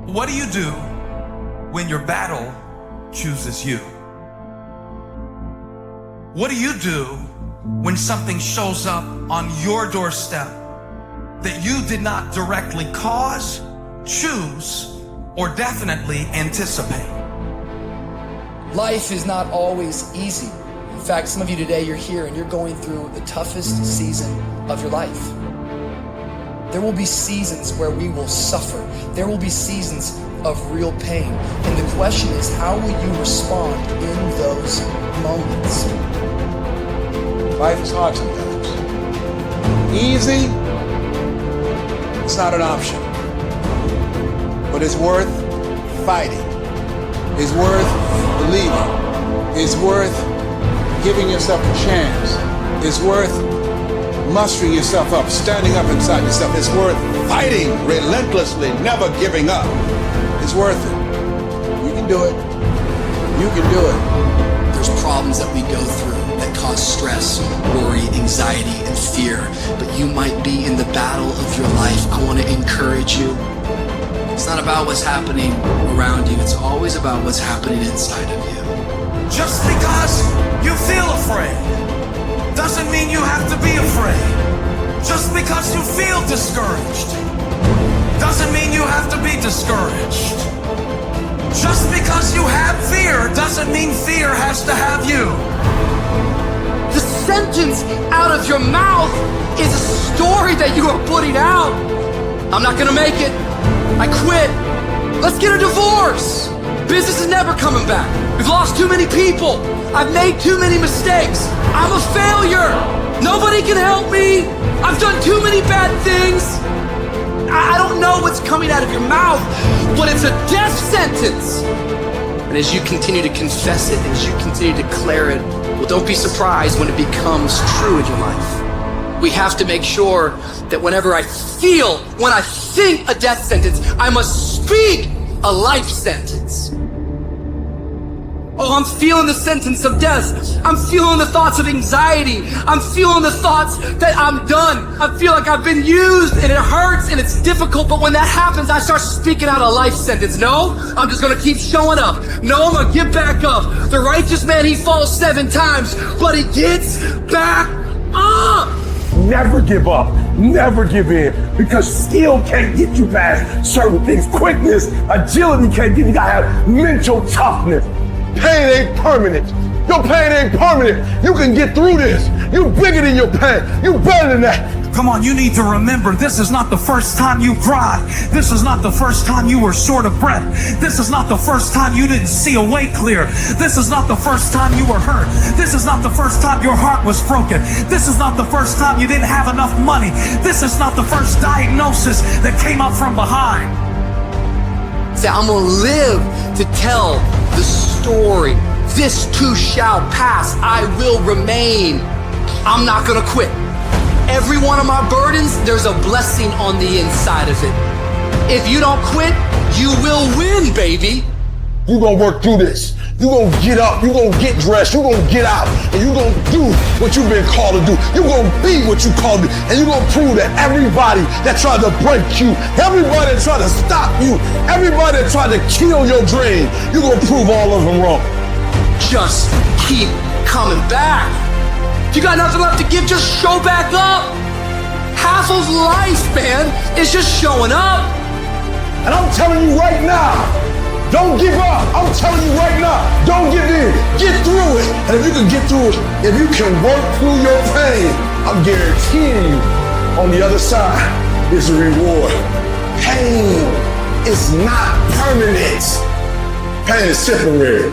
What do you do when your battle chooses you? What do you do when something shows up on your doorstep that you did not directly cause, choose, or definitely anticipate? Life is not always easy. In fact, some of you today, you're here and you're going through the toughest season of your life. There will be seasons where we will suffer. There will be seasons of real pain. And the question is, how will you respond in those moments? Life is hard sometimes. Easy, it's not an option. But it's worth fighting. It's worth believing. It's worth giving yourself a chance. It's worth mustering yourself up, standing up inside yourself. It's worth fighting relentlessly, never giving up. It's worth it. You can do it. You can do it. There's problems that we go through that cause stress, worry, anxiety, and fear. But you might be in the battle of your life. I want to encourage you. It's not about what's happening around you. It's always about what's happening inside of you. Just because you feel afraid doesn't mean you have to be afraid. Just because you feel discouraged doesn't mean you have to be discouraged. Just because you have fear doesn't mean fear has to have you. The sentence out of your mouth is a story that you are putting out. I'm not gonna make it. I quit. Let's get a divorce. Business is never coming back. We've lost too many people. I've made too many mistakes. I'm a failure. Nobody can help me. I've done too many bad things. I don't know what's coming out of your mouth, but it's a death sentence. And as you continue to confess it, as you continue to declare it, well, don't be surprised when it becomes true in your life. We have to make sure that whenever I think a death sentence, I must speak a life sentence. Oh, I'm feeling the sentence of death. I'm feeling the thoughts of anxiety. I'm feeling the thoughts that I'm done. I feel like I've been used and it hurts and it's difficult. But when that happens, I start speaking out a life sentence. No, I'm just gonna keep showing up. No, I'm gonna get back up. The righteous man, he falls 7 times, but he gets back up. Never give up, never give in, because skill can't get you past certain things. Quickness, agility can't get you. You gotta have mental toughness. Pain ain't permanent. Your pain ain't permanent. You can get through this. You bigger than your pain. You better than that. Come on, you need to remember, this is not the first time you cried. This is not the first time you were short of breath. This is not the first time you didn't see a way clear. This is not the first time you were hurt. This is not the first time your heart was broken. This is not the first time you didn't have enough money. This is not the first diagnosis that came up from behind. Say, I'm gonna live to tell the story. This too shall pass. I will remain. I'm not gonna quit. Every one of my burdens, there's a blessing on the inside of it. If you don't quit, you will win, baby. You gonna work through this. You gonna get up. You gonna get dressed. You gonna get out. And you gonna do what you've been called to do. You gonna be what you called to do. And you gonna prove that everybody that tried to break you, everybody that tried to stop you, everybody that tried to kill your dream, you gonna prove all of them wrong. Just keep coming back. If you got nothing left to give, just show back up. Half of life, man, is just showing up. And I'm telling you right now, don't give up. I'm telling you right now, don't give in. Get through it. And if you can get through it, if you can work through your pain, I'm guaranteeing you on the other side is a reward. Pain is not permanent. Pain is temporary.